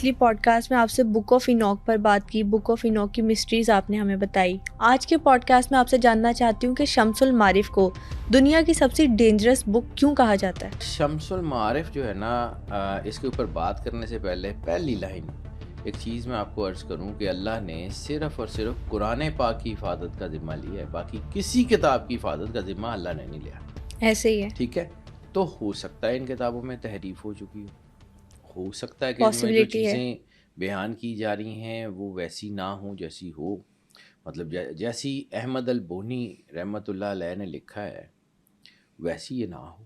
پچھلی pod cost میں آپ سے بک آف اینوک پر بات کی، بک آف اینوک کی مسٹریز آپ نے ہمیں بتائی. آج کے پوڈ کاسٹ میں آپ سے جاننا چاہتی ہوں کہ شمس المعارف کو دنیا کی سب سے ڈینجرس بک کیوں کہا جاتا ہے؟ شمس المعارف جو ہے نا، اس کے اوپر بات کرنے سے پہلے پہلی لائن ایک چیز میں آپ کو عرض کروں کہ اللہ نے صرف اور صرف قرآن پاک کی حفاظت کا ذمہ لیا ہے، باقی کسی کتاب کی حفاظت کا ذمہ اللہ نے نہیں لیا. ایسے ہی ہے. ٹھیک ہے، تو ہو سکتا ہے ان کتابوں میں تحریف ہو چکی ہو سکتا ہے کہ ان میں جو پاسبلٹی ہے. چیزیں بیان کی جا رہی ہیں وہ ویسی نہ ہوں جیسی ہو. مطلب جیسی احمد البونی رحمۃ اللہ علیہ نے لکھا ہے ویسی یہ نہ ہو.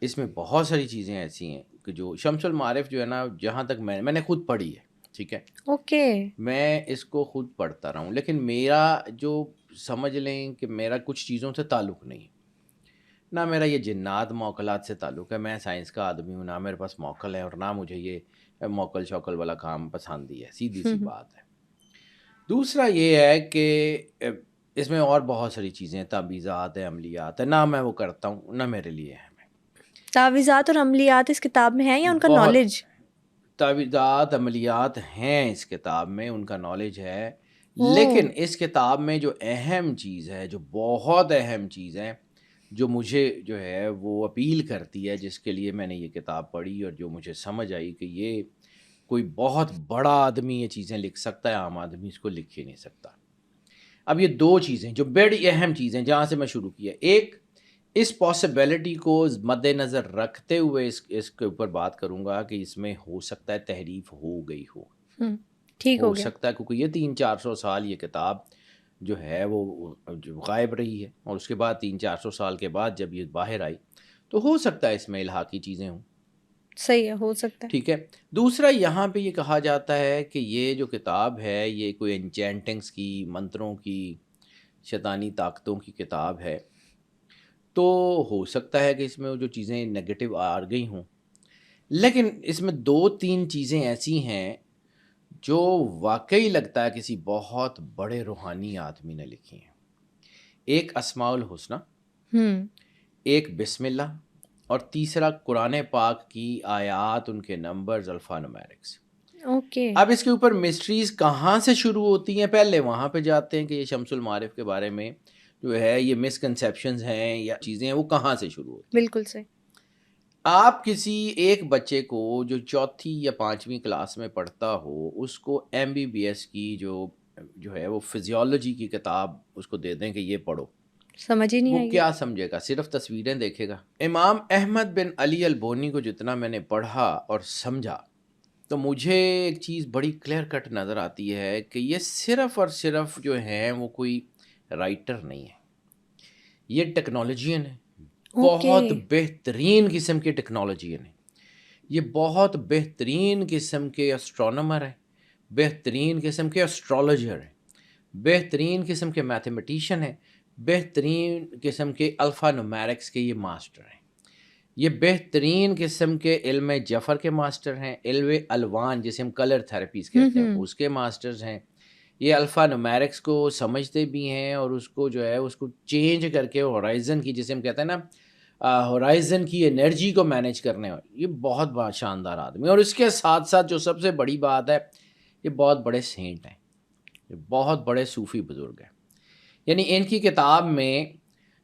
اس میں بہت ساری چیزیں ایسی ہیں کہ جو شمس المعارف جو ہے نا، جہاں تک میں نے خود پڑھی ہے، ٹھیک ہے، اوکے. میں اس کو خود پڑھتا رہا ہوں، لیکن میرا جو سمجھ لیں کہ میرا کچھ چیزوں سے تعلق نہیں، نہ میرا یہ جنات موکلات سے تعلق ہے. میں سائنس کا آدمی ہوں، نہ میرے پاس موکل ہے، اور نہ مجھے یہ موکل شوکل والا کام پسند ہی ہے، سیدھی سی بات ہے. دوسرا یہ ہے کہ اس میں اور بہت ساری چیزیں، تعویذات ہیں، عملیات ہیں، نہ میں وہ کرتا ہوں، نہ میرے لیے ہے. تعویذات اور عملیات اس کتاب میں ہیں یا ان کا بہت نالج؟ تعویذات عملیات ہیں اس کتاب میں، ان کا نالج ہے، لیکن اس کتاب میں جو اہم چیز ہے، جو بہت اہم چیز ہے، جو مجھے جو ہے وہ اپیل کرتی ہے، جس کے لیے میں نے یہ کتاب پڑھی اور جو مجھے سمجھ آئی کہ یہ کوئی بہت بڑا آدمی یہ چیزیں لکھ سکتا ہے، عام آدمی اس کو لکھ ہی نہیں سکتا. اب یہ دو چیزیں جو بڑی اہم چیزیں جہاں سے میں شروع کیا، ایک اس پاسبلٹی کو مد نظر رکھتے ہوئے اس کے اوپر بات کروں گا کہ اس میں ہو سکتا ہے تحریف ہو گئی ہو. ٹھیک ہو گیا. سکتا ہے کیونکہ یہ 300-400 سال یہ کتاب جو ہے وہ جو غائب رہی ہے، اور اس کے بعد 300-400 سال کے بعد جب یہ باہر آئی تو ہو سکتا ہے اس میں الحاقی چیزیں ہوں. صحیح ہے، ہو سکتا ہے. ٹھیک ہے. دوسرا یہاں پہ یہ کہا جاتا ہے کہ یہ جو کتاب ہے یہ کوئی انچینٹنگز کی، منتروں کی، شیطانی طاقتوں کی کتاب ہے، تو ہو سکتا ہے کہ اس میں جو چیزیں نگیٹو آ گئی ہوں، لیکن اس میں 2-3 چیزیں ایسی ہیں جو واقعی لگتا ہے کسی بہت بڑے روحانی آدمی نے لکھی ہیں. ایک اسماء الحسنی، ایک بسم اللہ، اور تیسرا قرآن پاک کی آیات، ان کے نمبرز، الفانومیرکس. اوکے. اب اس کے اوپر مسٹریز کہاں سے شروع ہوتی ہیں، پہلے وہاں پہ جاتے ہیں کہ یہ شمس المعارف کے بارے میں جو ہے یہ مسکنسیپشنز ہیں یا چیزیں ہیں، وہ کہاں سے شروع ہوتی ہیں. بالکل صحیح. آپ کسی ایک بچے کو جو 4 یا 5 کلاس میں پڑھتا ہو، اس کو MBBS کی جو ہے وہ فزیولوجی کی کتاب اس کو دے دیں کہ یہ پڑھو، سمجھ ہی نہیں وہ آئے گی. کیا سمجھے گا؟ صرف تصویریں دیکھے گا. امام احمد بن علی البونی کو جتنا میں نے پڑھا اور سمجھا تو مجھے ایک چیز بڑی کلیئر کٹ نظر آتی ہے کہ یہ صرف اور صرف جو ہیں وہ کوئی رائٹر نہیں ہے، یہ ٹیکنالوجین ہے، بہت بہترین قسم کے ٹیکنالوجین ہیں. یہ بہت بہترین قسم کے اسٹرونومر ہیں، بہترین قسم کے اسٹرالوجر ہیں، بہترین قسم کے میتھمیٹیشین ہیں، بہترین قسم کے الفا نومیرکس کے یہ ماسٹر ہیں. یہ بہترین قسم کے علم جفر کے ماسٹر ہیں، علم الوان جسے ہم کلر تھراپیز کہتے ہیں اس کے ماسٹرز ہیں. یہ الفا نومیرکس کو سمجھتے بھی ہیں اور اس کو جو ہے اس کو چینج کر کے ہورائزن کی، جسے ہم کہتے ہیں نا ہورائزن کی انرجی کو مینیج کرنے والے، یہ بہت شاندار آدمی. اور اس کے ساتھ ساتھ جو سب سے بڑی بات ہے، یہ بہت بڑے سینٹ ہیں، یہ بہت بڑے صوفی بزرگ ہیں. یعنی ان کی کتاب میں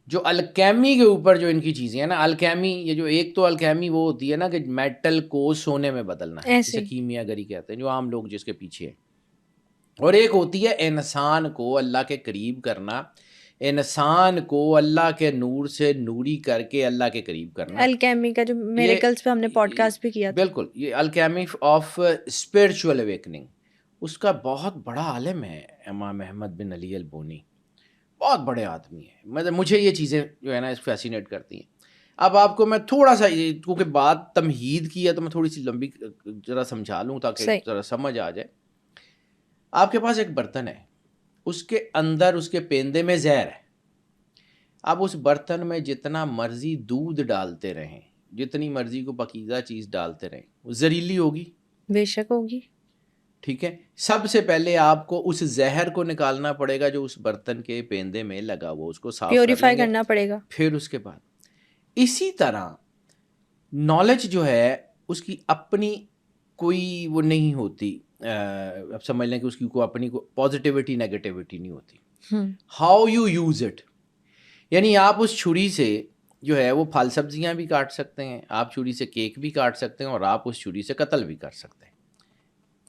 جو الکیمی کے اوپر جو ان کی چیزیں ہیں نا، الکیمی، یہ جو ایک تو الکیمی وہ ہوتی ہے نا کہ میٹل کو سونے میں بدلنا ہے، جسے کیمیا گری کہتے ہیں، جو عام لوگ جس کے پیچھے ہیں. اور ایک ہوتی ہے انسان کو اللہ کے قریب کرنا، انسان کو اللہ کے نور سے نوری کر کے اللہ کے قریب کرنا. الکیمی کا جو میریکلز پہ ہم نے پوڈ کاسٹ بھی کیا تھا. بالکل، یہ الکیمی آف اسپرچول اویکننگ، اس کا بہت بڑا عالم ہے امام احمد بن علی البونی، بہت بڑے آدمی ہیں. مطلب مجھے یہ چیزیں جو ہے نا فیسینیٹ کرتی ہیں. اب آپ کو میں تھوڑا سا، کیونکہ بات تمہید کی ہے تو میں تھوڑی سی لمبی ذرا سمجھا لوں تاکہ ذرا سمجھ آ جائے. آپ کے پاس ایک برتن ہے، اس کے اندر اس کے پیندے میں زہر ہے. اب اس برتن میں جتنا مرضی دودھ ڈالتے رہیں، جتنی مرضی کو پاکیزہ چیز ڈالتے رہیں، وہ زہریلی ہوگی. بے شک ہوگی. ٹھیک ہے. سب سے پہلے آپ کو اس زہر کو نکالنا پڑے گا جو اس برتن کے پیندے میں لگا ہوا، اس کو صاف پیوریفائی کرنا پڑے گا. پھر اس کے بعد اسی طرح نالج جو ہے اس کی اپنی کوئی وہ نہیں ہوتی، اب سمجھ لیں کہ اس کی کوئی اپنی پازیٹیوٹی نیگیٹیوٹی نہیں ہوتی. How you use it. یعنی آپ اس چھری سے جو ہے وہ پھل سبزیاں بھی کاٹ سکتے ہیں، آپ چھری سے کیک بھی کاٹ سکتے ہیں، اور آپ اس چھری سے قتل بھی کر سکتے ہیں.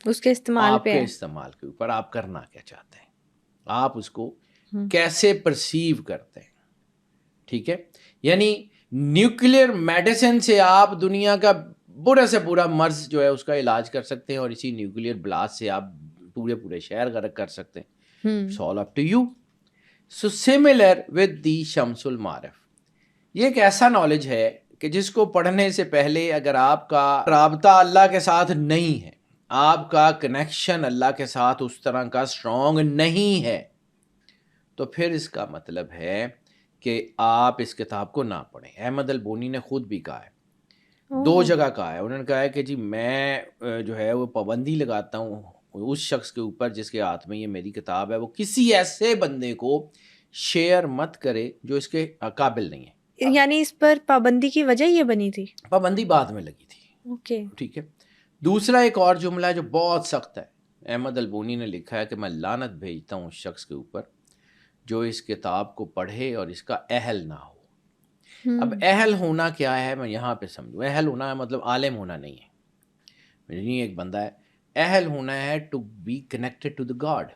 اس کے استعمال آپ پہ کے ہے. استعمال کے اوپر آپ کرنا کیا چاہتے ہیں، آپ اس کو کیسے پرسیو کرتے ہیں. ٹھیک ہے، یعنی نیوکلیر میڈیسن سے آپ دنیا کا برے سے برا مرض جو ہے اس کا علاج کر سکتے ہیں، اور اسی نیوکلیر بلاسٹ سے آپ پورے شہر غرق کر سکتے ہیں. It's all up to you. So similar with the شمس المعارف. یہ ایک ایسا نالج ہے کہ جس کو پڑھنے سے پہلے اگر آپ کا رابطہ اللہ کے ساتھ نہیں ہے، آپ کا کنیکشن اللہ کے ساتھ اس طرح کا اسٹرانگ نہیں ہے، تو پھر اس کا مطلب ہے کہ آپ اس کتاب کو نہ پڑھیں. احمد البونی نے خود بھی کہا ہے، 2 جگہ کہا ہے. انہوں نے کہا ہے کہ جی میں جو ہے وہ پابندی لگاتا ہوں اس شخص کے اوپر جس کے ہاتھ میں یہ میری کتاب ہے، وہ کسی ایسے بندے کو شیئر مت کرے جو اس کے قابل نہیں ہے. یعنی اس پر پابندی کی وجہ یہ بنی تھی؟ پابندی بعد میں لگی تھی. اوکے، ٹھیک ہے. دوسرا ایک اور جملہ ہے جو بہت سخت ہے. احمد البونی نے لکھا ہے کہ میں لعنت بھیجتا ہوں اس شخص کے اوپر جو اس کتاب کو پڑھے اور اس کا اہل نہ ہو. اب اہل ہونا کیا ہے میں یہاں پہ سمجھوں. اہل ہونا ہے مطلب عالم ہونا نہیں ہے. نہیں ایک بندہ ہے، اہل ہونا ہے to be connected to the God.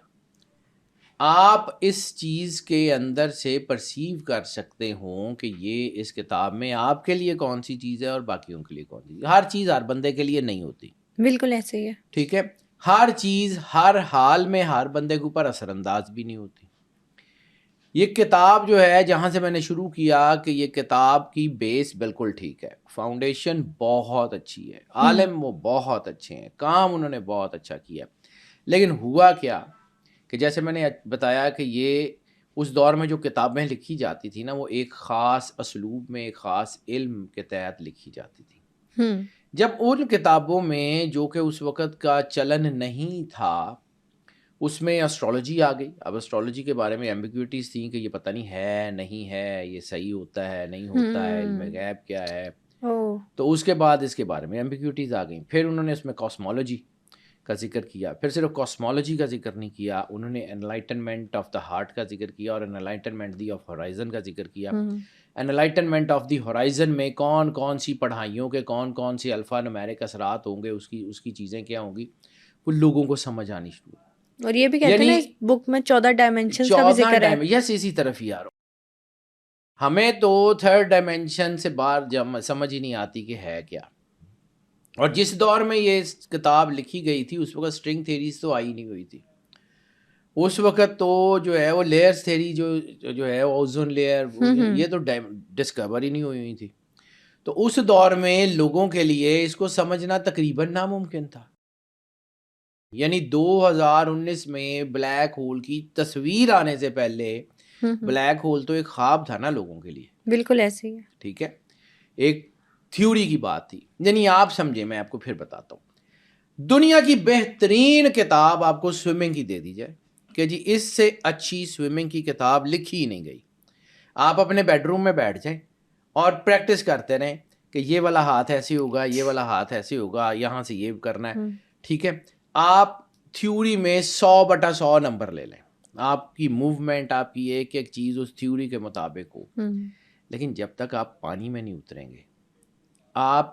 آپ اس چیز کے اندر سے پرسیو کر سکتے ہوں کہ یہ اس کتاب میں آپ کے لیے کون سی چیز ہے اور باقیوں کے لیے کون سی. ہر چیز ہر بندے کے لیے نہیں ہوتی. بالکل ایسے ہی ہے. ٹھیک ہے، ہر چیز ہر حال میں ہر بندے کے اوپر اثر انداز بھی نہیں ہوتی. یہ کتاب جو ہے جہاں سے میں نے شروع کیا کہ یہ کتاب کی بیس بالکل ٹھیک ہے، فاؤنڈیشن بہت اچھی ہے، عالم وہ بہت اچھے ہیں، کام انہوں نے بہت اچھا کیا. لیکن ہوا کیا کہ جیسے میں نے بتایا کہ یہ اس دور میں جو کتابیں لکھی جاتی تھی نا، وہ ایک خاص اسلوب میں ایک خاص علم کے تحت لکھی جاتی تھی. جب ان کتابوں میں جو کہ اس وقت کا چلن نہیں تھا اس میں اسٹرالوجی آ گئی. اب اسٹرالوجی کے بارے میں ایمبیگوٹیز تھیں کہ یہ پتہ نہیں ہے نہیں ہے، یہ صحیح ہوتا ہے نہیں ہوتا ہے، علم غیب کیا ہے. تو اس کے بعد اس کے بارے میں ایمبیگوٹیز آ گئیں. پھر انہوں نے اس میں کاسمولوجی کا ذکر کیا. پھر صرف کاسمولوجی کا ذکر نہیں کیا، انہوں نے انلائٹنمنٹ آف دا ہارٹ کا ذکر کیا اور انلائٹنمنٹ دی آف ہورائزن کا ذکر کیا. انلائٹنمنٹ آف دی ہورائزن میں کون کون سی پڑھائیوں کے کون کون سی الفا نمیرک اثرات ہوں گے، اس کی چیزیں کیا ہوں گی، وہ لوگوں کو سمجھ آنی شروع. اور یہ بھی کہتے ہیں نا اس بک میں 14 ڈائمینشنز کا بھی ذکر ہے. یس، اسی طرف ہی آ رہا ہوں. ہمیں تو 3rd ڈائمینشن سے باہر سمجھ ہی نہیں آتی کہ ہے کیا. اور جس دور میں یہ کتاب لکھی گئی تھی اس وقت سٹرنگ تھیریز تو آئی نہیں ہوئی تھی. اس وقت تو جو ہے وہ لیئرز تھیری جو ہے اوزون لیئر یہ تو ڈسکور ہی نہیں ہوئی تھی. تو اس دور میں لوگوں کے لیے اس کو سمجھنا تقریباً ناممکن تھا. یعنی 2019 میں بلیک ہول کی تصویر آنے سے پہلے بلیک ہول تو ایک خواب تھا نا لوگوں کے لیے. بالکل ایسے ہی ہے. ٹھیک ہے، ایک تھیوری کی بات تھی. یعنی آپ سمجھیں، میں آپ کو پھر بتاتا ہوں. دنیا کی بہترین کتاب آپ کو سوئمنگ کی دے دی جائے کہ جی اس سے اچھی سوئمنگ کی کتاب لکھی ہی نہیں گئی. آپ اپنے بیڈ روم میں بیٹھ جائیں اور پریکٹس کرتے رہیں کہ یہ والا ہاتھ ایسے ہوگا، یہ والا ہاتھ ایسے ہوگا، یہاں سے یہ کرنا ہے. ٹھیک ہے، آپ تھیوری میں 100/100 نمبر لے لیں، آپ کی موومنٹ، آپ کی ایک ایک چیز اس تھیوری کے مطابق ہو. لیکن جب تک آپ پانی میں نہیں اتریں گے آپ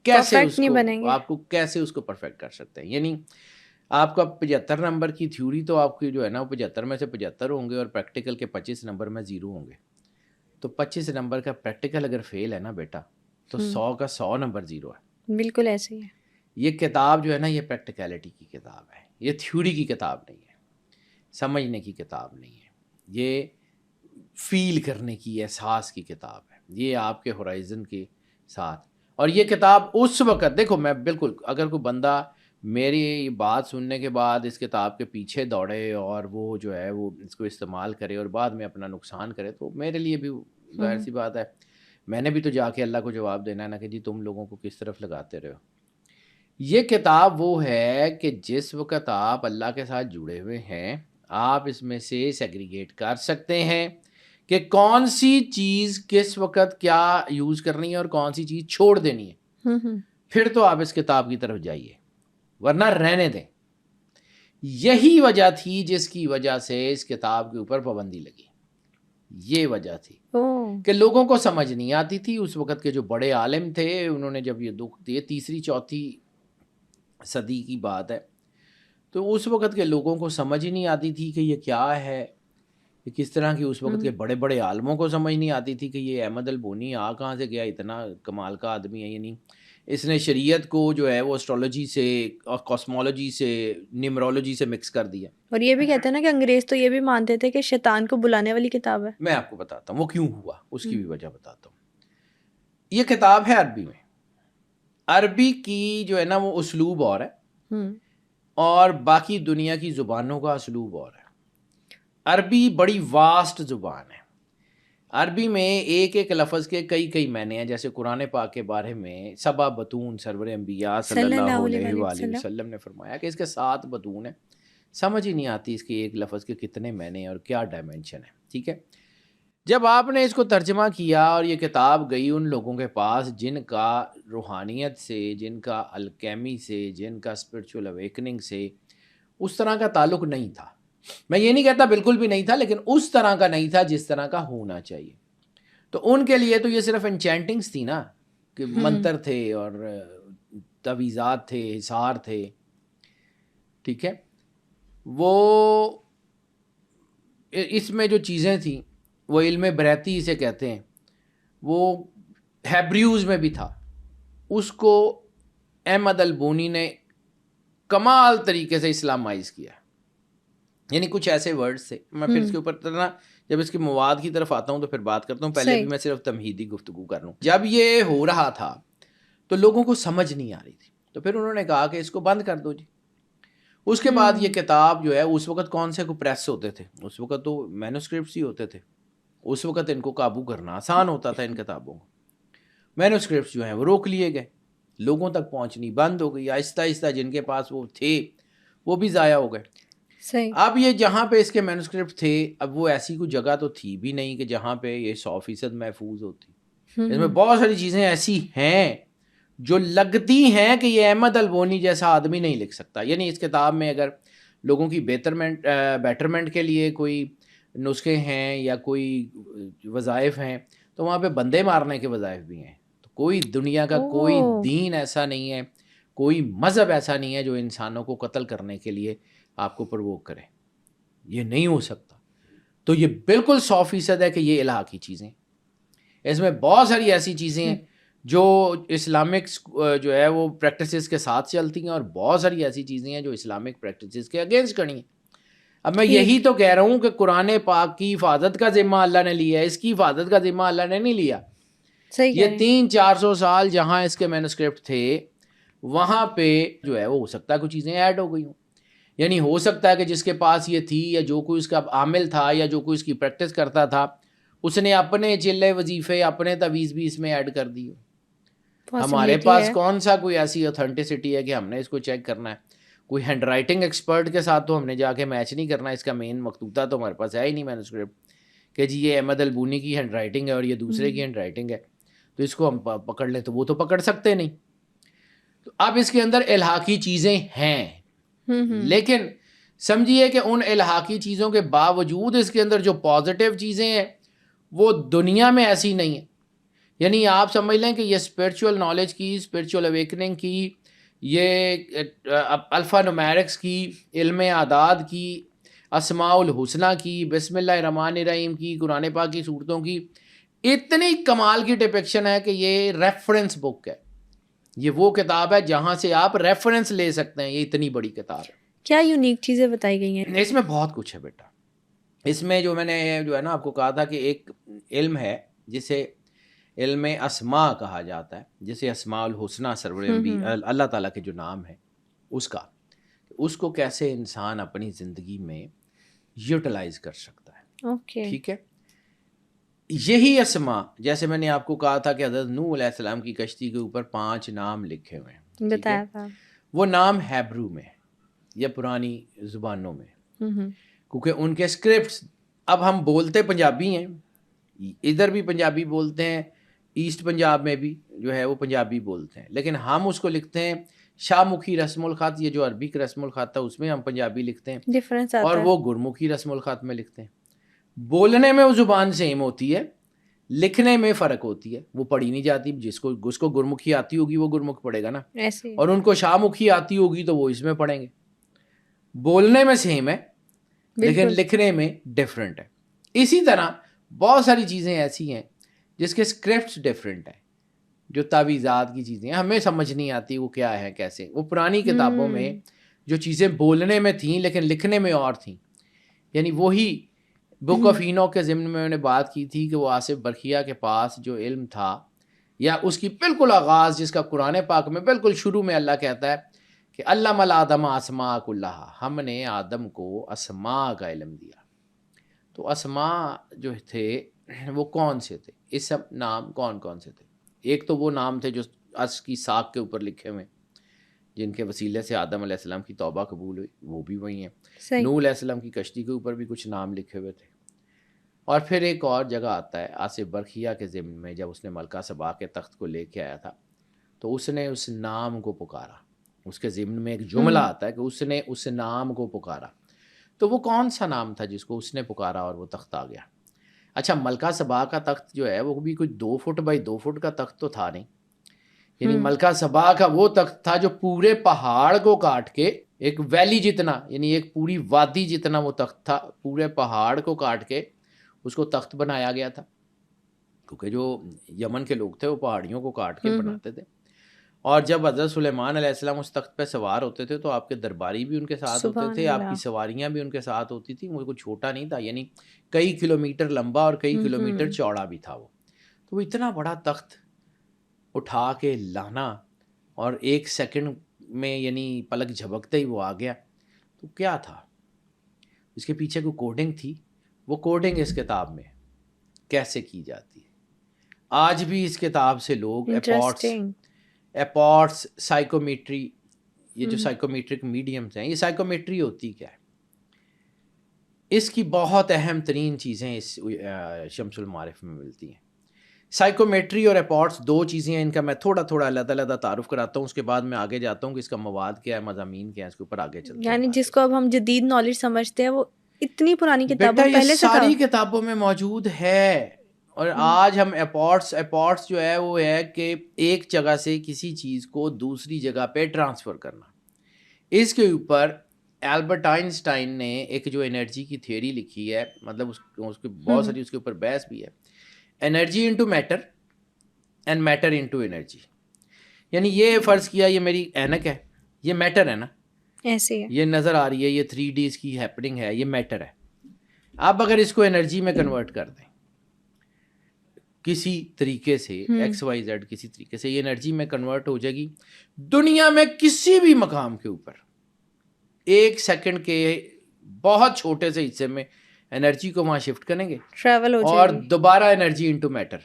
کیسے آپ کو کیسے اس کو پرفیکٹ کر سکتے ہیں. یعنی آپ کا 75 نمبر کی تھیوری تو آپ کی جو ہے نا 75 میں سے 75 ہوں گے اور پریکٹیکل کے 25 نمبر میں 0 ہوں گے. تو 25 نمبر کا پریکٹیکل اگر فیل ہے نا بیٹا تو 100 کا 100 نمبر 0 ہے. بالکل ایسے ہی ہے. یہ کتاب جو ہے نا یہ پریکٹیکلٹی کی کتاب ہے، یہ تھیوری کی کتاب نہیں ہے، سمجھنے کی کتاب نہیں ہے، یہ فیل کرنے کی، احساس کی کتاب ہے. یہ آپ کے ہورائزن کے ساتھ. اور یہ کتاب اس وقت دیکھو، میں بالکل اگر کوئی بندہ میری بات سننے کے بعد اس کتاب کے پیچھے دوڑے اور وہ جو ہے وہ اس کو استعمال کرے اور بعد میں اپنا نقصان کرے تو میرے لیے بھی ظاہر سی بات ہے، میں نے بھی تو جا کے اللہ کو جواب دینا ہے نا کہ جی تم لوگوں کو کس طرف لگاتے رہے ہو. یہ کتاب وہ ہے کہ جس وقت آپ اللہ کے ساتھ جڑے ہوئے ہیں آپ اس میں سے سیگریگیٹ کر سکتے ہیں کہ کون سی چیز کس وقت کیا یوز کرنی ہے اور کون سی چیز چھوڑ دینی ہے. پھر تو آپ اس کتاب کی طرف جائیے. ورنہ رہنے دیں. یہی وجہ تھی جس کی وجہ سے اس کتاب کے اوپر پابندی لگی. یہ وجہ تھی کہ لوگوں کو سمجھ نہیں آتی تھی. اس وقت کے جو بڑے عالم تھے انہوں نے جب یہ دکھ دیے، 3ری-4 صدی کی بات ہے، تو اس وقت کے لوگوں کو سمجھ ہی نہیں آتی تھی کہ یہ کیا ہے، کہ کس طرح کی. اس وقت کے بڑے بڑے عالموں کو سمجھ نہیں آتی تھی کہ یہ احمد البونی آ کہاں سے گیا، اتنا کمال کا آدمی ہے. یعنی اس نے شریعت کو جو ہے وہ اسٹرالوجی سے اور کاسمولوجی سے، نیمرولوجی سے مکس کر دیا. اور یہ بھی کہتے ہیں نا کہ انگریز تو یہ بھی مانتے تھے کہ شیطان کو بلانے والی کتاب ہے. میں آپ کو بتاتا ہوں وہ کیوں ہوا، اس کی بھی وجہ بتاتا ہوں. یہ کتاب ہے عربی میں. عربی کی جو ہے نا وہ اسلوب اور ہے، اور باقی دنیا کی زبانوں کا اسلوب اور ہے. عربی بڑی واسٹ زبان ہے. عربی میں ایک ایک لفظ کے کئی معنی ہیں. جیسے قرآن پاک کے بارے میں 7 بطون سرور انبیاء صلی اللہ علیہ وآلہ وسلم نے فرمایا کہ اس کے 7 بطون ہیں. سمجھ ہی نہیں آتی اس کے ایک لفظ کے کتنے معنی اور کیا ڈائمینشن ہے. ٹھیک ہے، جب آپ نے اس کو ترجمہ کیا اور یہ کتاب گئی ان لوگوں کے پاس جن کا روحانیت سے، جن کا الکیمی سے، جن کا اسپرچول اویکننگ سے اس طرح کا تعلق نہیں تھا. میں یہ نہیں کہتا بالکل بھی نہیں تھا، لیکن اس طرح کا نہیں تھا جس طرح کا ہونا چاہیے. تو ان کے لیے تو یہ صرف انچینٹنگز تھی نا، کہ منتر تھے اور تعویذات تھے، حصار تھے. ٹھیک ہے، وہ اس میں جو چیزیں تھیں وہ علم بریتی اسے کہتے ہیں، وہ ہیبریوز میں بھی تھا. اس کو احمد البونی نے کمال طریقے سے اسلامائز کیا. یعنی کچھ ایسے ورڈز تھے. میں پھر اس کے اوپر جب اس کے مواد کی طرف آتا ہوں تو پھر بات کرتا ہوں. پہلے بھی میں صرف تمہیدی گفتگو کر لوں. جب یہ ہو رہا تھا تو لوگوں کو سمجھ نہیں آ رہی تھی، تو پھر انہوں نے کہا کہ اس کو بند کر دو جی. اس کے بعد یہ کتاب جو ہے، اس وقت کون سے کو پریس ہوتے تھے، اس وقت تو مینوسکرپٹس ہی ہوتے تھے. اس وقت ان کو قابو کرنا آسان ہوتا تھا. ان کتابوں کو مینوسکرپٹس جو ہیں وہ روک لیے گئے، لوگوں تک پہنچنی بند ہو گئی. آہستہ آہستہ جن کے پاس وہ تھے وہ بھی ضائع ہو گئے. اب یہ جہاں پہ اس کے مینوسکرپٹ تھے، اب وہ ایسی کوئی جگہ تو تھی بھی نہیں کہ جہاں پہ یہ 100% محفوظ ہوتی. اس میں بہت ساری چیزیں ایسی ہیں جو لگتی ہیں کہ یہ احمد البونی جیسا آدمی نہیں لکھ سکتا. یعنی اس کتاب میں اگر لوگوں کی بیٹرمنٹ کے لیے کوئی نسخے ہیں یا کوئی وظائف ہیں تو وہاں پہ بندے مارنے کے وظائف بھی ہیں. تو کوئی دنیا کا کوئی دین ایسا نہیں ہے، کوئی مذہب ایسا نہیں ہے جو انسانوں کو قتل کرنے کے لیے آپ کو پرووک کرے. یہ نہیں ہو سکتا. تو یہ بالکل 100% ہے کہ یہ الہ کی چیزیں. اس میں بہت ساری ایسی چیزیں ہیں جو اسلامک جو ہے وہ پریکٹسز کے ساتھ چلتی ہیں، اور بہت ساری ایسی چیزیں ہیں جو اسلامک پریکٹسز کے اگینسٹ کھڑی ہیں. اب میں یہی تو کہہ رہا ہوں کہ قرآن پاک کی حفاظت کا ذمہ اللہ نے لیا ہے، اس کی حفاظت کا ذمہ اللہ نے نہیں لیا. یہ 300-400 سال جہاں اس کے مینوسکرپٹ تھے وہاں پہ جو ہے وہ ہو سکتا ہے کچھ چیزیں ایڈ ہو گئی ہوں. یعنی ہو سکتا ہے کہ جس کے پاس یہ تھی یا جو کوئی اس کا عامل تھا یا جو کوئی اس کی پریکٹس کرتا تھا اس نے اپنے چلے وظیفے، اپنے تعویذ بھی اس میں ایڈ کر دی. ہمارے پاس کون سا کوئی ایسی اوتھینٹسٹی ہے کہ ہم نے اس کو چیک کرنا ہے؟ کوئی ہینڈ رائٹنگ ایکسپرٹ کے ساتھ تو ہم نے جا کے میچ نہیں کرنا. اس کا مین مخطوطہ تو ہمارے پاس ہے ہی نہیں مینوسکرپٹ کہ جی یہ احمد البونی کی ہینڈ رائٹنگ ہے اور یہ دوسرے کی ہینڈ رائٹنگ ہے تو اس کو ہم پکڑ لیں. تو وہ تو پکڑ سکتے نہیں. تو اب اس کے اندر الہاقی چیزیں ہیں، لیکن سمجھیے کہ ان الہاقی چیزوں کے باوجود اس کے اندر جو پازیٹیو چیزیں ہیں وہ دنیا میں ایسی نہیں ہیں. یعنی آپ سمجھ لیں کہ یہ اسپرچول نالج کی، اسپرچول اویکننگ کی، یہ الفا نومیرکس کی، علم اعداد کی، اسماء الحسنہ کی، بسم اللہ الرحمن الرحیم کی، قرآن پاک کی صورتوں کی اتنی کمال کی ڈپکشن ہے کہ یہ ریفرنس بک ہے. یہ وہ کتاب ہے جہاں سے آپ ریفرنس لے سکتے ہیں. یہ اتنی بڑی کتاب ہے. کیا یونیک چیزیں بتائی گئی ہیں اس میں؟ بہت کچھ ہے بیٹا. اس میں جو میں نے جو ہے نا آپ کو کہا تھا کہ ایک علم ہے جسے علم اسماء کہا جاتا ہے، جسے اسماء الحسنہ سرور انبیاء اللہ تعالیٰ کے جو نام ہے اس کو کیسے انسان اپنی زندگی میں یوٹیلائز کر سکتا ہے. ٹھیک ہے، یہی اسماء جیسے میں نے آپ کو کہا تھا کہ حضرت نوح علیہ السلام کی کشتی کے اوپر 5 نام لکھے ہوئے ہیں، بتایا تھا. وہ نام ہیبرو میں یا پرانی زبانوں میں، کیونکہ ان کے اسکرپٹس، اب ہم بولتے پنجابی ہیں، ادھر بھی پنجابی بولتے ہیں، ایسٹ پنجاب میں بھی جو ہے وہ پنجابی بولتے ہیں، لیکن ہم اس کو لکھتے ہیں شاہ مکھی رسم الخط، یہ جو عربک رسم الخط ہے اس میں ہم پنجابی لکھتے ہیں، ڈفرینس آتا اور ہے. وہ گرمکھی رسم الخط میں لکھتے ہیں. بولنے میں وہ زبان سیم ہوتی ہے، لکھنے میں فرق ہوتی ہے، وہ پڑھی نہیں جاتی. جس کو گرمکھی آتی ہوگی وہ گرمکھ پڑھے گا نا، ایسے اور ان کو شاہ مکھی آتی ہوگی تو وہ اس میں پڑھیں گے. بولنے میں سیم ہے لیکن بالکل. لکھنے میں ڈفرینٹ ہے. اسی طرح بہت ساری چیزیں ایسی ہیں جس کے اسکرپٹس ڈفرینٹ ہیں، جو تعویذات کی چیزیں ہیں ہمیں سمجھ نہیں آتی وہ کیا ہے کیسے. وہ پرانی کتابوں میں جو چیزیں بولنے میں تھیں لیکن لکھنے میں اور تھیں، یعنی وہی بک آف اینوک کے ضمن میں نے بات کی تھی کہ وہ آصف برکھیا کے پاس جو علم تھا، یا اس کی بالکل آغاز جس کا قرآن پاک میں بالکل شروع میں اللہ کہتا ہے کہ علم الآدم اسماء کلھا، ہم نے آدم کو اسماء کا علم دیا. تو اسماء جو تھے وہ کون سے تھے؟ اسم نام کون کون سے تھے؟ ایک تو وہ نام تھے جو عرش کی ساق کے اوپر لکھے ہوئے، جن کے وسیلے سے آدم علیہ السلام کی توبہ قبول ہوئی، وہ بھی وہی ہیں. نوح علیہ السلام کی کشتی کے اوپر بھی کچھ نام لکھے ہوئے تھے. اور پھر ایک اور جگہ آتا ہے آصف برکھیا کے ضمن میں، جب اس نے ملکہ سبا کے تخت کو لے کے آیا تھا تو اس نے اس نام کو پکارا. اس کے ضمن میں ایک جملہ آتا ہے کہ اس نے اس نام کو پکارا. تو وہ کون سا نام تھا جس کو اس نے پکارا اور وہ تخت آ گیا؟ اچھا، ملکہ سبا کا تخت جو ہے وہ بھی کوئی 2 فٹ بائی 2 فٹ کا تخت تو تھا نہیں. یعنی ملکہ سبا کا وہ تخت تھا جو پورے پہاڑ کو کاٹ کے ایک ویلی جتنا، یعنی ایک پوری وادی جتنا وہ تخت تھا، پورے پہاڑ کو کاٹ کے اس کو تخت بنایا گیا تھا. کیونکہ جو یمن کے لوگ تھے وہ پہاڑیوں کو کاٹ کے بناتے تھے. اور جب حضرت سلیمان علیہ السلام اس تخت پہ سوار ہوتے تھے تو آپ کے درباری بھی ان کے ساتھ ہوتے تھے، آپ کی سواریاں بھی ان کے ساتھ ہوتی تھیں. وہ کوئی چھوٹا نہیں تھا، یعنی کئی کلومیٹر لمبا اور کئی کلومیٹر چوڑا بھی تھا وہ. تو وہ اتنا بڑا تخت اٹھا کے لانا اور 1 سیکنڈ میں یعنی پلک جھپکتے ہی وہ آ گیا. تو کیا تھا اس کے پیچھے کوئی کوڈنگ تھی. وہ کوڈنگ اس کتاب میں کیسے کی جاتی ہے؟ آج بھی اس کتاب سے لوگ اپارٹس سائیکومیٹری، یہ جو سائیکومیٹرک میڈیمز ہیں، یہ سائیکومیٹری ہوتی کیا ہے؟ اس کی بہت اہم ترین چیزیں اس شمس المعارف میں ملتی ہیں. سائیکومیٹری اور اپارٹس 2 چیزیں ہیں، ان کا میں تھوڑا علیحدہ تعارف کراتا ہوں، اس کے بعد میں آگے جاتا ہوں کہ اس کا مواد کیا ہے، مضامین کیا ہے، اس کے اوپر آگے چلتے ہیں. یعنی جس کو اب ہم جدید نالج سمجھتے ہیں وہ اتنی پرانی کتابوں میں پہلے سے تھا، ساری کتابوں میں موجود ہے. اور آج ہم اپارٹس جو ہے وہ ہے کہ ایک جگہ سے کسی چیز کو دوسری جگہ پہ ٹرانسفر کرنا. اس کے اوپر البرٹ آئنسٹائن نے ایک جو انرجی کی تھیوری لکھی ہے، مطلب اس کے بہت ساری اس کے اوپر بحث بھی ہے، energy into matter and matter into energy. یعنی یہ فرض کیا یہ میری اینک ہے، یہ میٹر ہے نا، ایسے ہے، یہ نظر آ رہی ہے، یہ 3D اس کی ہیپننگ ہے، یہ میٹر ہے. آپ اگر اس کو انرجی میں کنورٹ کر دیں کسی طریقے سے XYZ کسی طریقے سے، یہ انرجی میں کنورٹ ہو جائے گی. دنیا میں کسی بھی مقام کے اوپر 1 سیکنڈ کے بہت چھوٹے سے حصے میں انرجی کو وہاں شفٹ کریں گے، ٹریول ہو اور جائے گی، دوبارہ انرجی انٹو میٹر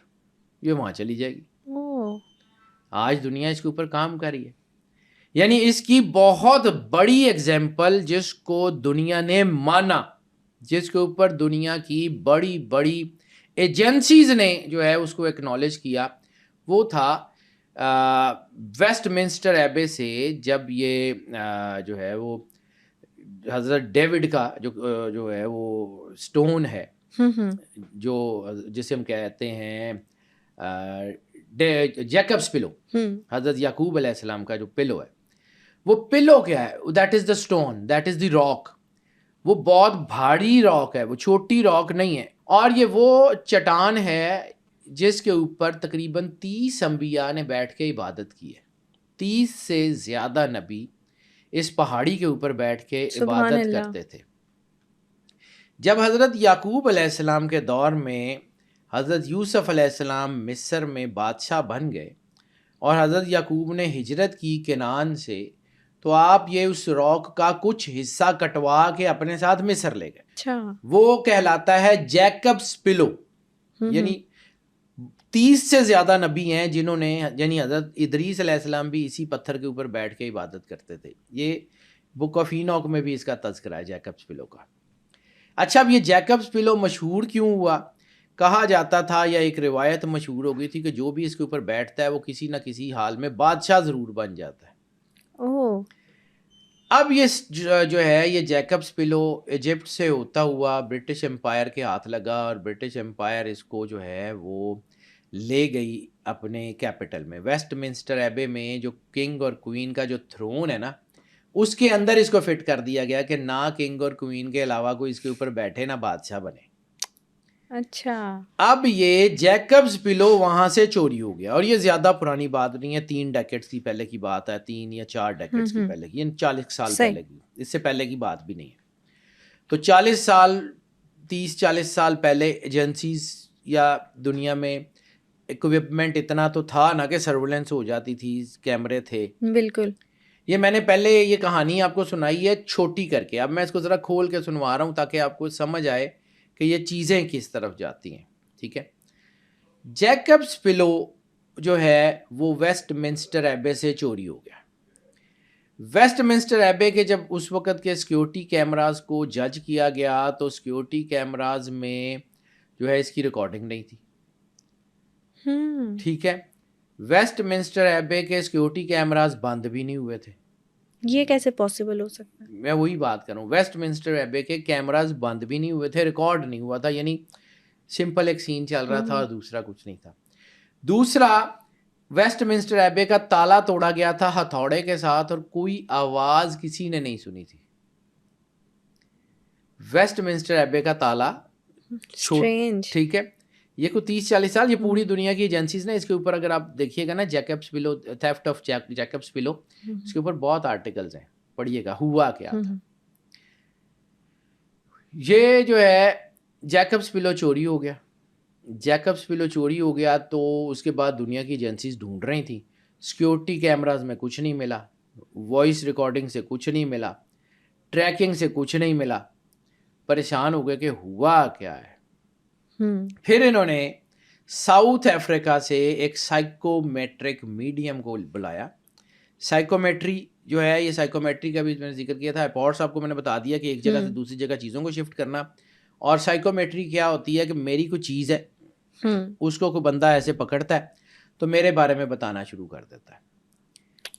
یہ وہاں چلی جائے گی. آج دنیا اس کے اوپر کام کر رہی ہے. یعنی اس کی بہت بڑی ایگزامپل جس کو دنیا نے مانا، جس کے اوپر دنیا کی بڑی بڑی ایجنسیز نے جو ہے اس کو ایکنالج کیا، وہ تھا ویسٹ منسٹر ایبے سے جب یہ جو ہے وہ حضرت ڈیوڈ کا جو ہے وہ سٹون ہے، جو جسے ہم کہتے ہیں جیکبس پلو، حضرت یعقوب علیہ السلام کا جو پلو ہے، وہ پلو کیا ہے؟ That is the stone, that is the rock. وہ بہت بھاری راک ہے، وہ چھوٹی راک نہیں ہے. اور یہ وہ چٹان ہے جس کے اوپر تقریباً 30 انبیاء نے بیٹھ کے عبادت کی ہے. 30 سے زیادہ نبی اس پہاڑی کے اوپر بیٹھ کے عبادت کرتے تھے. جب حضرت یعقوب علیہ السلام کے دور میں حضرت یوسف علیہ السلام مصر میں بادشاہ بن گئے اور حضرت یعقوب نے ہجرت کی کنعان سے، تو آپ یہ اس راک کا کچھ حصہ کٹوا کے اپنے ساتھ مصر لے گئے. اچھا، وہ کہلاتا ہے جیکبس پلو. یعنی 30 سے زیادہ نبی ہیں جنہوں نے، یعنی حضرت ادریس علیہ السلام بھی اسی پتھر کے اوپر بیٹھ کے عبادت کرتے تھے. یہ بک آف اینوک میں بھی اس کا تذکرہ ہے جیکبس پلو کا. اچھا، اب یہ جیکبس پلو مشہور کیوں ہوا؟ کہا جاتا تھا، یا ایک روایت مشہور ہو گئی تھی کہ جو بھی اس کے اوپر بیٹھتا ہے وہ کسی نہ کسی حال میں بادشاہ ضرور بن جاتا ہے. اب یہ جو ہے یہ جیکبس پلو ایجپٹ سے ہوتا ہوا برٹش امپائر کے ہاتھ لگا اور برٹش امپائر اس کو جو ہے وہ لے گئی اپنے کیپٹل میں، ویسٹ منسٹر ایبے میں جو کنگ اور کوئین کا جو تھرون ہے نا اس کے اندر اس کو فٹ کر دیا گیا کہ نہ کنگ اور کوئین کے علاوہ کوئی اس کے اوپر بیٹھے نہ بادشاہ بنے۔ اچھا اب یہ جیکبز پلو وہاں سے چوری ہو گیا، اور یہ زیادہ پرانی بات نہیں ہے، 3 ڈیکیڈز کی پہلے کی بات ہے، 3 یا 4 ڈیکیڈز کی پہلے کی، 40 سال صحیح پہلے کی، اس سے پہلے کی بات بھی نہیں ہے۔ تو 40 سال 30-40 سال پہلے ایجنسیز یا دنیا میں اکوپمنٹ اتنا تو تھا نا کہ سرولنس ہو جاتی تھی، کیمرے تھے۔ بالکل یہ میں نے پہلے یہ کہانی آپ کو سنائی ہے چھوٹی کر کے، اب میں اس کو ذرا کھول کے سنوا رہا ہوں تاکہ آپ کو سمجھ آئے کہ یہ چیزیں کس طرف جاتی ہیں، ٹھیک ہے۔ جیکبس پلو جو ہے وہ ویسٹ منسٹر ایبے سے چوری ہو گیا۔ ویسٹ منسٹر ایبے کے جب اس وقت کے سیکیورٹی کیمراز کو جج کیا گیا تو سیکیورٹی کیمراز میں جو ہے اس کی ریکارڈنگ نہیں تھی، ٹھیک ہے۔ ویسٹ منسٹر ایبے کے سیکیورٹی کیمراز بند بھی نہیں ہوئے تھے۔ یہ کیسے پاسبل ہو سکتا ہے؟ میں وہی بات کروں، ویسٹ منسٹر ایبے کے کیمراز بند بھی نہیں ہوئے تھے، ریکارڈ نہیں ہوا تھا، یعنی سمپل ایک سین چل رہا تھا اور دوسرا کچھ نہیں تھا۔ دوسرا، ویسٹ منسٹر ایبے کا تالا توڑا گیا تھا ہتھوڑے کے ساتھ اور کوئی آواز کسی نے نہیں سنی تھی۔ ویسٹ منسٹر ایبے کا تالا Strange. ٹھیک ہے، یہ کوئی 30-40 سال، یہ پوری دنیا کی ایجنسیز نے اس کے اوپر، اگر آپ دیکھیے گا نا جیکبس پلو، تھیفٹ آف جیکبس پلو، اس کے اوپر بہت آرٹیکلز ہیں، پڑھیے گا ہوا کیا تھا۔ یہ جو ہے جیکبس پلو چوری ہو گیا، جیکبس پلو چوری ہو گیا تو اس کے بعد دنیا کی ایجنسیز ڈھونڈ رہی تھیں، سیکیورٹی کیمراز میں کچھ نہیں ملا، وائس ریکارڈنگ سے کچھ نہیں ملا، ٹریکنگ سے کچھ نہیں ملا، پریشان ہو گئے کہ ہوا کیا ہے۔ پھر انہوں نے ساؤتھ افریقہ سے ایک سائیکومیٹرک میڈیم کو بلایا۔ سائیکومیٹری جو ہے، یہ سائیکومیٹری کا بھی میں نے ذکر کیا تھا، ایپورٹس آپ کو میں نے بتا دیا کہ ایک جگہ سے دوسری جگہ چیزوں کو شفٹ کرنا، اور سائیکومیٹری کیا ہوتی ہے کہ میری کوئی چیز ہے، اس کو کوئی بندہ ایسے پکڑتا ہے تو میرے بارے میں بتانا شروع کر دیتا ہے۔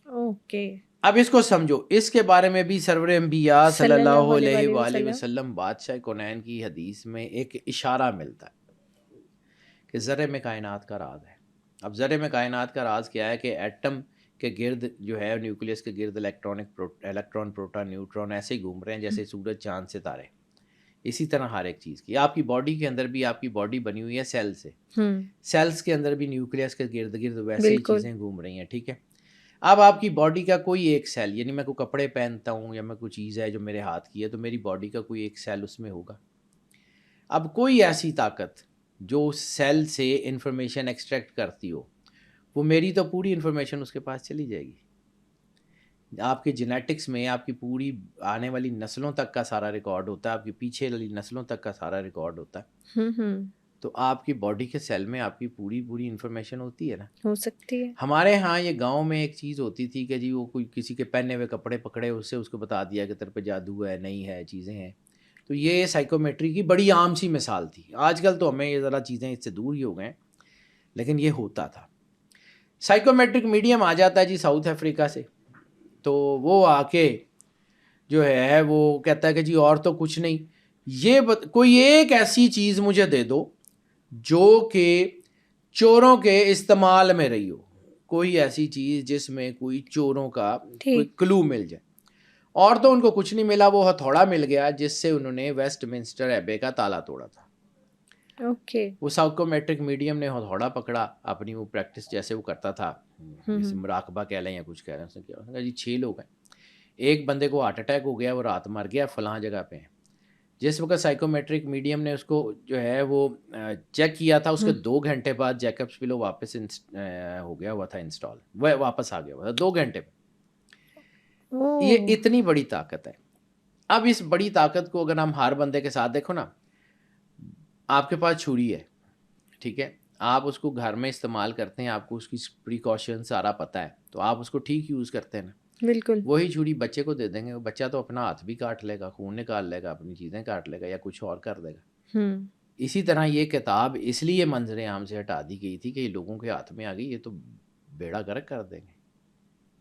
اوکے، اب اس کو سمجھو، اس کے بارے میں بھی سرور انبیاء صلی اللہ علیہ وآلہ وسلم بادشاہ کونین کی حدیث میں ایک اشارہ ملتا ہے کہ ذرے میں کائنات کا راز ہے۔ اب ذرے میں کائنات کا راز کیا ہے کہ ایٹم کے گرد جو ہے، نیوکلیس کے گرد الیکٹران پروٹون نیوٹران ایسے ہی گھوم رہے ہیں جیسے سورج چاند ستارے، اسی طرح ہر ایک چیز کی۔ آپ کی باڈی کے اندر بھی، آپ کی باڈی بنی ہوئی ہے سیل سے، سیلز کے اندر بھی نیوکلیس کے گرد گرد ویسے ہی چیزیں گھوم رہی ہیں، ٹھیک ہے۔ اب آپ کی باڈی کا کوئی ایک سیل، یعنی میں کوئی کپڑے پہنتا ہوں یا میں کوئی چیز ہے جو میرے ہاتھ کی ہے تو میری باڈی کا کوئی ایک سیل اس میں ہوگا۔ اب کوئی ایسی طاقت جو سیل سے انفارمیشن ایکسٹریکٹ کرتی ہو، وہ میری تو پوری انفارمیشن اس کے پاس چلی جائے گی۔ آپ کے جینیٹکس میں آپ کی پوری آنے والی نسلوں تک کا سارا ریکارڈ ہوتا ہے، آپ کی پیچھے والی نسلوں تک کا سارا ریکارڈ ہوتا ہے، تو آپ کی باڈی کے سیل میں آپ کی پوری انفارمیشن ہوتی ہے نا، ہو سکتی ہے۔ ہمارے ہاں یہ گاؤں میں ایک چیز ہوتی تھی کہ جی وہ کوئی کسی کے پہنے ہوئے کپڑے پکڑے، اس سے اس کو بتا دیا کہ تیرے پہ جادو ہے، نہیں ہے، چیزیں ہیں۔ تو یہ سائیکومیٹری کی بڑی عام سی مثال تھی۔ آج کل تو ہمیں یہ ذرا چیزیں اس سے دور ہی ہو گئے، لیکن یہ ہوتا تھا۔ سائیکومیٹرک میڈیم آ جاتا ہے جی ساؤتھ افریقہ سے، تو وہ آ کے جو ہے وہ کہتا ہے کہ جی اور تو کچھ نہیں، یہ کوئی ایک ایسی چیز مجھے دے دو جو کہ چوروں کے استعمال میں رہی ہو، کوئی ایسی چیز جس میں کوئی چوروں کا کوئی کلو مل جائے۔ اور تو ان کو کچھ نہیں ملا، وہ ہتھوڑا مل گیا جس سے انہوں نے ویسٹ منسٹر ایبے کا تالا توڑا تھا۔ وہ سائیکومیٹرک میڈیم نے ہتھوڑا پکڑا، اپنی وہ پریکٹس جیسے وہ کرتا تھا، جیسے مراقبہ کہہ لیں یا کچھ کہہ رہے ہیں، اس نے کیا جی 6 لوگ ہیں، ایک بندے کو ہارٹ اٹیک ہو گیا، وہ رات مر گیا فلاں جگہ پہ۔ جس وقت سائیکومیٹرک میڈیم نے اس کو جو ہے وہ چیک کیا تھا، اس کے 2 گھنٹے بعد جیکبس پلو واپس ہو گیا ہوا تھا انسٹال، وہ واپس آ گیا ہوا تھا 2 گھنٹے میں۔ یہ اتنی بڑی طاقت ہے۔ اب اس بڑی طاقت کو اگر ہم ہر بندے کے ساتھ دیکھو نا، آپ کے پاس چھری ہے، ٹھیک ہے، آپ اس کو گھر میں استعمال کرتے ہیں، آپ کو اس کی پریکاشن سارا پتہ ہے، تو آپ اس کو ٹھیک یوز کرتے ہیں نا۔ بالکل وہی چھری بچے کو دے دیں گے، بچہ تو اپنا ہاتھ بھی کاٹ لے گا، خون نکال لے گا، اپنی چیزیں کاٹ لے گا یا کچھ اور کر دے گا۔ اسی طرح یہ کتاب اس لیے منظر عام سے ہٹا دی گئی تھی کہ یہ لوگوں کے ہاتھ میں آ گئی، یہ تو بیڑا گرک کر دیں گے۔